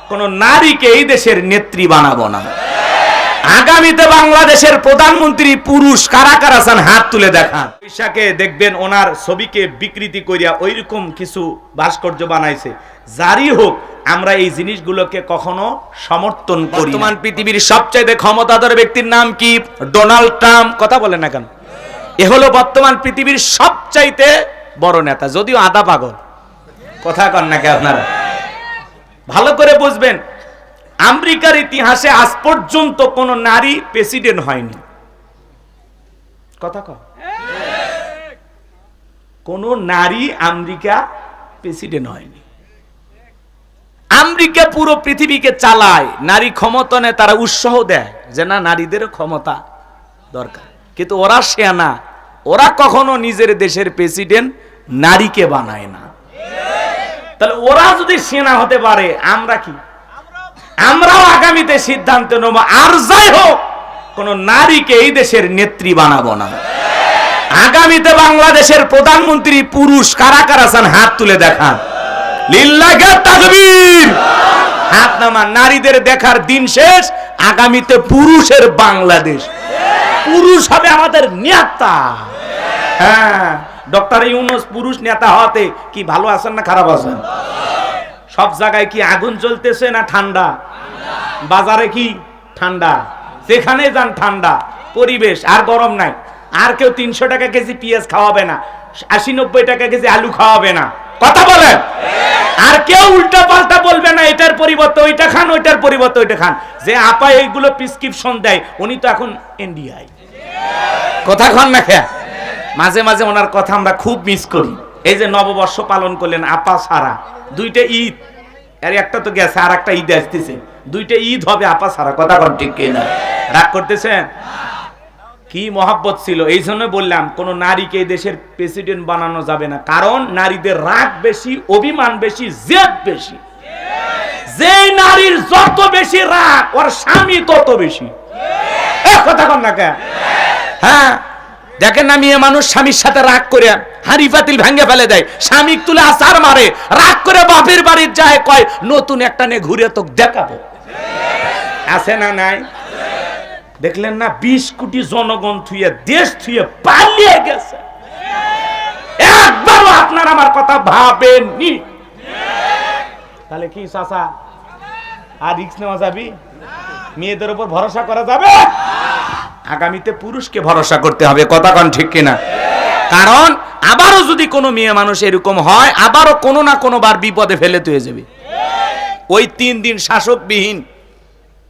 কোন নারীকে এই দেশের নেত্রী বানাবো না। আগামীতে বাংলাদেশের প্রধানমন্ত্রী পুরুষ কারা কারা আছেন হাত তুলে দেখান। পয়সাকে দেখবেন ওনার ছবিকে বিকৃতি করিয়া ওইরকম কিছু ভাস্কর্য বানাইছে। জারি হোক, আমরা এই জিনিসগুলোকে কখনো সমর্থন করি। বর্তমান পৃথিবীর সবচেয়ে ক্ষমতাধর ব্যক্তির নাম কি? Donald Trump. কথা বলেন না কেন? এ হলো বর্তমান পৃথিবীর সবচাইতে বড় নেতা, যদিও আধা পাগল। কথা কন নাকি আপনারা? ভালো করে বুঝবেন, আমেরিকার ইতিহাসে আজ পর্যন্ত কোন নারী প্রেসিডেন্ট হয়নি। কথা কন, কোন নারী আমেরিকা প্রেসিডেন্ট হয়নি। আমেরিকা পুরো পৃথিবীকে চালায়, নারী ক্ষমতায়নে তারা উৎসাহ দেয় যে না, নারীদেরও ক্ষমতা দরকার, কিন্তু ওরা সেনা, ওরা কখনো নিজের দেশের প্রেসিডেন্ট নারীকে বানায় না। তাহলে ওরা যদি সেনা হতে পারে, আমরা কি? আমরাও আগামীতে সিদ্ধান্ত নেব, আর যাই হোক কোন নারীকে এই দেশের নেত্রী বানাবো না। আগামীতে বাংলাদেশের প্রধানমন্ত্রী পুরুষ কারা কারা আছেন হাত তুলে দেখান। লিল্লাহি তাকবীর। হাত নামান। নারীদের দেখার দিন শেষ। আগামীতে পুরুষের বাংলাদেশ, পুরুষ হবে আমাদের নেতা। হ্যাঁ, ডক্টর ইউনূস পুরুষ নেতা হতে কি ভালো আছেন না খারাপ আছেন? সব জায়গায় কি আগুন জ্বলতেছে না ঠান্ডা? বাজারে কি ঠান্ডা, যেখানে যান ঠান্ডা পরিবেশ, আর গরম নাই। আর কেউ 300 টাকা কেজি পেঁয়াজ খাওয়াবে না, 80-90 টাকা কেজি আলু খাওয়াবে না। কথা বলেন। আর কেউ উল্টা পাল্টা বলবে না, এটার পরিবর্তে ওইটা খান, ওইটার পরিবর্তে ওইটা খান। যে আপা এইগুলো প্রেসক্রিপশন দেয়, উনি তো এখন এনডিআই। কথা খান না খেয়া। মাঝে মাঝে ওনার কথা আমরা খুব মিস করি। এই যে নববর্ষ পালন করলেন আপা সারা, 2টা ঈদ, আর একটা তো গেছে, আর একটা ঈদ আসতেছে, 2টা ঈদ হবে আপা সারা। কথা কন ঠিক কিনা? রাগ করতেছেন? কি মহব্বত ছিল। এই জন্য বললাম কোন নারীকে এই দেশের প্রেসিডেন্ট বানানো যাবে না, কারণ নারীদের রাগ বেশি, অভিমান বেশি, জেদ বেশি। যে নারীর যত বেশি রাগ, ওর স্বামী তত বেশি। কথা কন না কে? হ্যাঁ, দেখেন না, মেয়ে মানুষ স্বামীর সাথে রাগ করে হাঁড়ি পাতিল ভেঙে ফেলে দেয়, স্বামী তুলে আছার মারে, রাগ করে বাপের বাড়ির যায়, কয় নতুন একটা নে ঘুরে তো দেখাবো। আছে না নাই? দেখলেন না, 20 কোটি জনগণ থুয়ে, দেশ থুয়ে পালিয়ে গেছে। একবারও আপনার আমার কথা ভাবেননি। তাহলে কি চাচা আর রিস্ক নেওয়া যাবে? মেয়েদের উপর ভরসা করা যাবে? আগামীতে পুরুষকে ভরসা করতে হবে। কথা কন ঠিক কিনা? কারণ আবারও যদি কোনো মেয়ে মানুষ এরকম হয়, আবারও কোনো না কোনো বার বিপদে ফেলে তুই যাবে। ওই 3 দিন শাসকবিহীন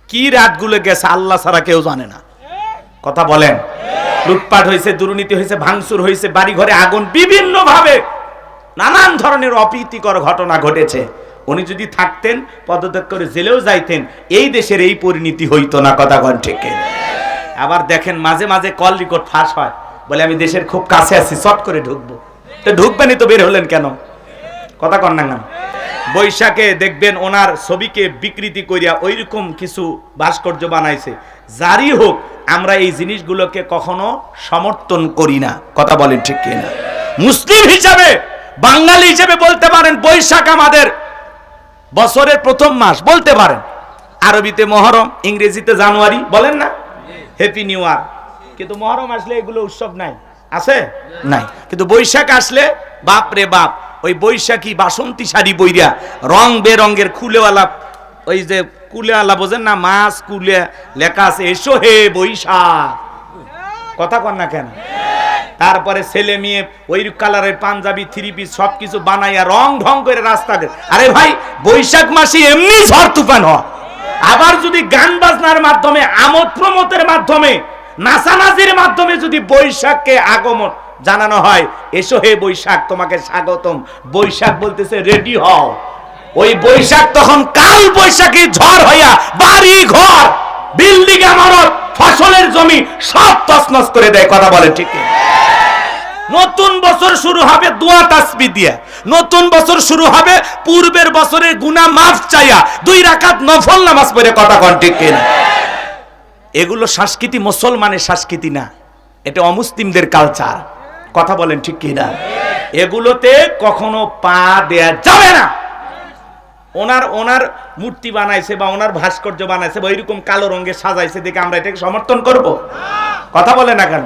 কি রাতগুলো গেছে আল্লাহ ছাড়া কেউ জানে না। কথা বলেন। লুটপাট হয়েছে, দুর্নীতি হয়েছে, ভাঙচুর হয়েছে, বাড়ি ঘরে আগুন, বিভিন্ন ভাবে নানান ধরনের অপ্রীতিকর ঘটনা ঘটেছে। উনি যদি থাকতেন, পদত্যাগ করে জেলেও যাইতেন, এই দেশের এই পরিণতি হইতো না। কথা কন ঠিক কিনা? আবার দেখেন মাঝে মাঝে কল রেকর্ড ফাঁস হয়, বলে আমি দেশের খুব কাছে আছি, চট করে ঢুকবো। তো ঢুকবেনই তো, বের হলেন কেন? কথা কন না? বৈশাখে দেখবেন ওনার ছবিকে বিকৃতি করিয়া ওইরকম কিছু ভাস্কর্য বানাইছে। জারি হোক, আমরা এই জিনিসগুলোকে কখনো সমর্থন করি না। কথা বলেন ঠিক কিনা? মুসলিম হিসাবে, বাঙালি হিসাবে বলতে পারেন বৈশাখ আমাদের বছরের প্রথম মাস বলতে পারেন। আরবিতে মহরম, ইংরেজিতে জানুয়ারি, বলেন না হ্যাপি নিউ ইয়ার। কিন্তু মহরম আসলে এগুলো উৎসব নাই, আছে নাই। কিন্তু বৈশাখ আসলে বাপ রে বাপ, ওই বৈশাখী বাসন্তী শাড়ি বইরা, রং বেরঙের কুলেওয়ালা, ওই যে কুলেওয়ালা বোঝেন না, মাছ কুলে লেখা আছে এসো হে বৈশাখ। কথা কন না কেন? তারপরে ছেলে মেয়ে ওই কালারের পাঞ্জাবি, 3 পিস সবকিছু বানাইয়া রং ঢং করে রাস্তাতে। আরে ভাই, বৈশাখ মাসে এমনি ঝড় তুফান হয়। আবার যদি গান বাজনার মাধ্যমে, আমোদ প্রমোদের মাধ্যমে, নাচানাচির মাধ্যমে যদি বৈশাখকে আগমন জানানো হয়, এসো হে বৈশাখ, তোমাকে স্বাগতম, বৈশাখ বলতেছে রেডি হও। ওই বৈশাখ তখন কাল বৈশাখী ঝড় হইয়া বাড়ি ঘর, বিল্ডিং, ইমারত, ফসলের জমি সব তছনছ করে দেয়। কথা বলে ঠিক? নতুন বছর শুরু হবে দোয়া তাসবিহ দিয়া, নতুন বছর শুরু হবে পূর্বের বছরের গুনাহ মাফ চাইয়া 2 রাকাত নফল নামাজ পড়ে। কথা কন ঠিক কিনা? এগুলো সংস্কৃতি, মুসলমানের সংস্কৃতি না, এটা অমুসলিমদের কালচার। কথা বলেন ঠিক কিনা? এগুলোতে কখনো পা দেয়া যাবে না। ওনার ওনার মূর্তি বানাইছে বা ওনার ভাস্কর্য বানাইছে বা এরকম কালো রঙে সাজাইছে দেখে আমরা এটাকে সমর্থন করব? কথা বলে না কেন?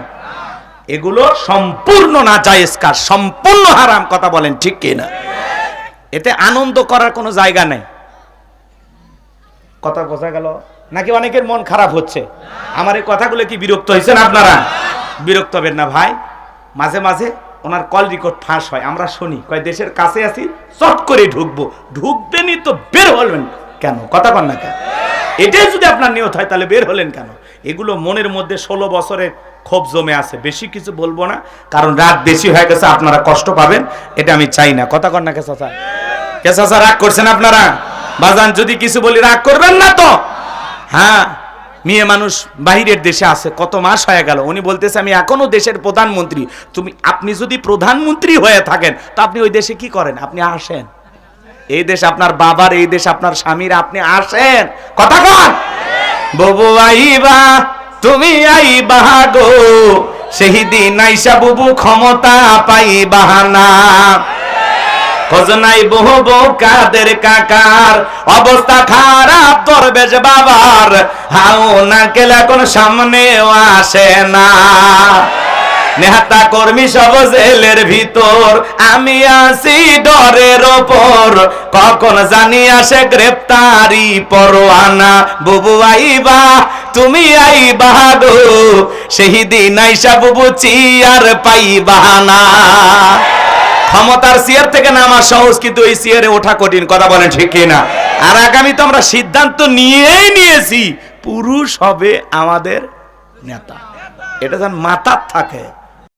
এগুলো সম্পূর্ণ নাজায়েজ কাজ, সম্পূর্ণ হারাম। কথা বলেন ঠিক কিনা? এতে আনন্দ করার কোনো জায়গা নেই। কথা বোঝা গেল নাকি? অনেকের মন খারাপ হচ্ছে। আমার এই কথাগুলো কি বিরক্ত হয়েছেন আপনারা? বিরক্ত হবেন না ভাই। মাঝে মাঝে ওনার কল রেকর্ড ফাঁস হয়, আমরা শুনি। কয় দেশের কাছে আছি, চট করে ঢুকবো। ঢুকবেনই তো বের হলেন কেন? কথা বল না কেন? এটাই যদি আপনার নিয়ত হয় তাহলে বের হলেন কেন? এগুলো মনের মধ্যে 16 বছরের ক্ষোভ জমে আছে। বেশি কিছু বলবো না, কারণ রাত বেশি হয়ে গেছে, আপনারা কষ্ট পাবেন, এটা আমি চাই না। কথা কন না কে চাচা? কে চাচা রাগ করছেন আপনারা? বাজান যদি কিছু বলি রাগ করবেন না তো? হ্যাঁ, মেয়ে মানুষ বাহিরের দেশে আছে, কত মাস হয়ে গেল। উনি বলতেছে আমি এখনো দেশের প্রধানমন্ত্রী। আপনি যদি প্রধানমন্ত্রী হয়ে থাকেন তো আপনি ওই দেশে কি করেন? আপনি আসেন। এই দেশ আপনার বাবার, এই দেশ আপনার স্বামীর, আপনি আসেন। কথা কন। বুবু আইবা, তুমি আইবা গো, সেই দিন আইসা বুবু ক্ষমতা পাইবা না। খোঁজনাই বহু বউ কাদের কাকার, অবস্থা খারাপ দরবেশ বাবার, হাও না কেলে এখন সামনেও আসে না। নেতা কর্মী সব জেলের ভিতর, আমি আছি ডরের ওপর, কখন জানি আসে গ্রেপ্তারি পরোয়ানা। বুবু আইবা, তুমি আইবা গো, সেই দিন আইসা বুবু চিয়ার পাইবা না। ক্ষমতার চেয়ার থেকে নামা সহজ, কিন্তু এই চেয়ারে ওঠা কঠিন। কথা বলেন ঠিক কিনা? আর আগামী তো আমরা সিদ্ধান্ত নিয়েছি, পুরুষ হবে আমাদের নেতা। এটা যেন মাথার থাকে।